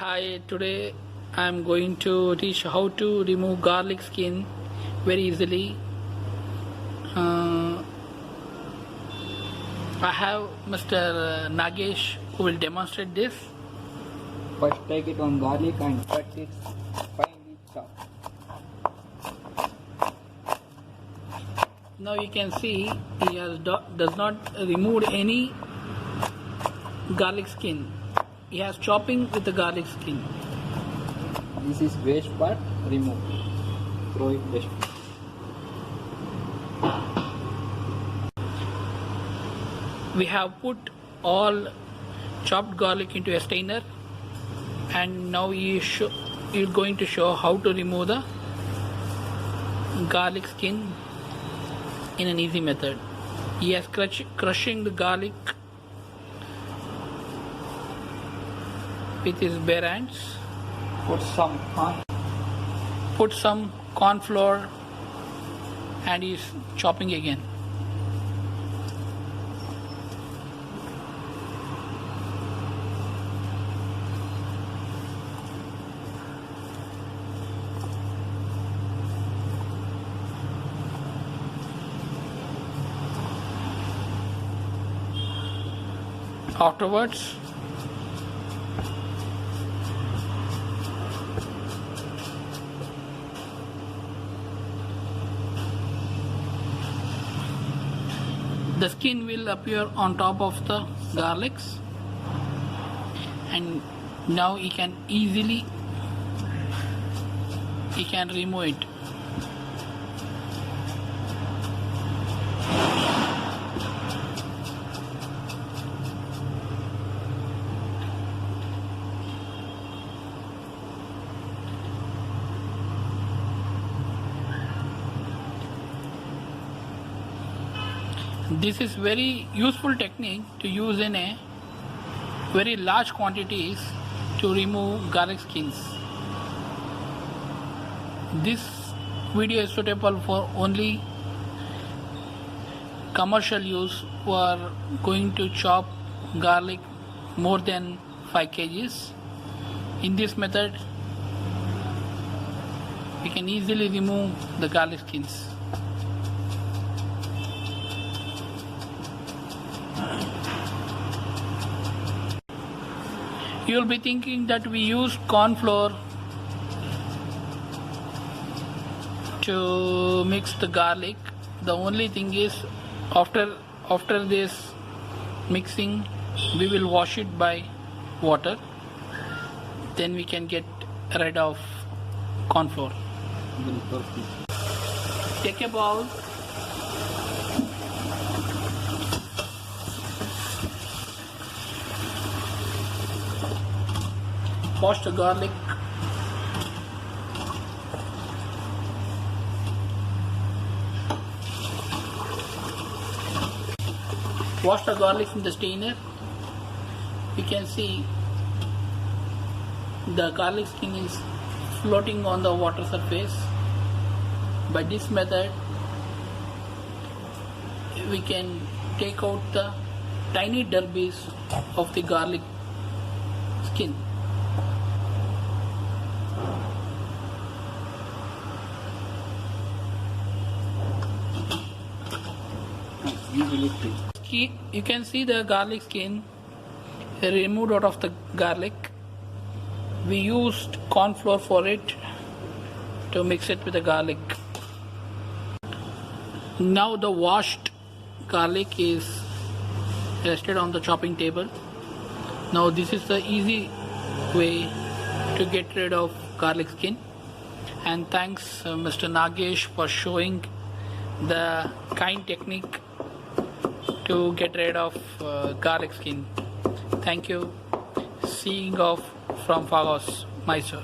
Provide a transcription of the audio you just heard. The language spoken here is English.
Hi, today I am going to teach how to remove garlic skin very easily. I have Mr. Nagesh who will demonstrate this. First take it on garlic and cut it finely chopped. Now you can see he does not remove any garlic skin. He has chopping with the garlic skin. This is waste part, remove. Throw it waste. We have put all chopped garlic into a strainer, and now he is going to show how to remove the garlic skin in an easy method. He is crushing the garlic with his bare hands. Put some corn flour and he is chopping again. Afterwards, the skin will appear on top of the garlics, and now you can easily remove it. This is very useful technique to use in a very large quantities to remove garlic skins. This video is suitable for only commercial use who are going to chop garlic more than 5 kgs. In this method, we can easily remove the garlic skins. You will be thinking that we use corn flour to mix the garlic. The only thing is, after this mixing, we will wash it by water. Then we can get rid of corn flour. Take a bowl. Wash the garlic. Wash the garlic in the strainer. You can see the garlic skin is floating on the water surface. By this method, we can take out the tiny derbies of the garlic skin. You can see the garlic skin removed out of the garlic. We used corn flour for it to mix it with the garlic. Now the washed garlic is rested on the chopping table. Now this is the easy way to get rid of garlic skin. And thanks Mr. Nagesh for showing the kind technique to get rid of garlic skin. Thank you. Seeing off from Fagos, Mysore.